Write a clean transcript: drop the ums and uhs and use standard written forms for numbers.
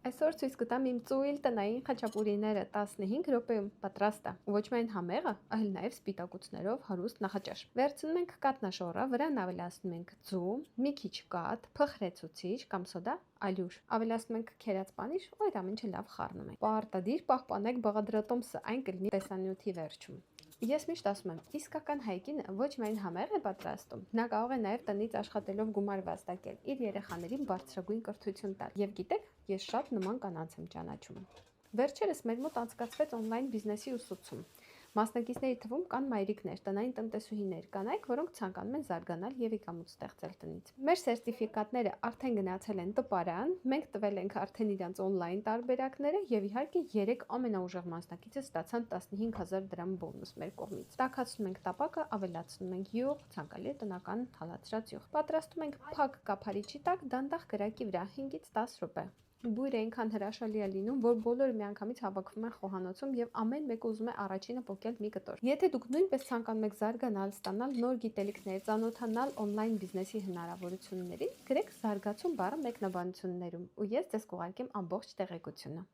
Այսօր ցույց կտամ իմ ծույլ տնային խաչապուրիները 15 րոպեում պատրաստ է։ Ոչ միայն համեղը, այլ նաև սպիտակուցներով հարուստ նախաճաշ։ Վերցնում ենք կատնաշոռը, վրան ավելացնում ենք ձու, մի քիչ կաթ, փխրեցուցիչ կամ սոդա, ալյուր։ Ավելացնում ենք քերած պանիր ու այդ ամենը լավ խառնում ենք։ Պարտադիր պահպանեք բաղադրատոմսը, այն կլինի տեսանյութի վերջում։ Ես միշտ ասում եմ, իսկական հայկինը ոչ միայն համեղ է պատրաստում, նա կարող է նաև տնից աշխատելով գումար վաստակել, իր երեխաներին բարձրագույն կրթություն տալ։ Եվ գիտեք, ես շատ նման կանանց եմ ճանաչում։ Վերջերս մեր մոտ անցկացվեց օնլայն բիզնեսի ուսուցում։ Մասնակիցների թվում կան մայրիկներ, տնային տնտեսուհիներ, կանայք, որոնք ցանկանում են զարգանալ եւ եկամուտ ստեղծել տնից։ Մեր սերտիֆիկատները արդեն գնացել են տպարան, մենք տվել ենք արդեն իրանց օնլայն տարբերակները եւ իհարկե 3 ամենաուժեղ մասնակիցը ստացան 15000 դրամ բոնուս մեր կողմից։ Տաքացնում ենք տապակը, ավելացնում ենք յուղ, ցանկալի տնական հալածրած յուղ։ Պատրաստում ենք փակ կափարիչի տակ դանդաղ կրակի վրա 5-ից 10 րոպե։ Բույրը այնքան հրաշալի է լինում, որ բոլորը միանգամից հավաքվում են խոհանոցում եւ ամեն մեկը ուզում է առաջինը պոկել մի կտոր։ Եթե դուք նույնպես ցանկանում եք զարգանալ, ստանալ նոր գիտելիքներ, ծանոթանալ օնլայն բիզնեսի հնարավորություններին, գրեք «զարգացում» բառը մեկնաբանություններում, ու ես ձեզ կուղարկեմ ամբողջ տեղեկությունը։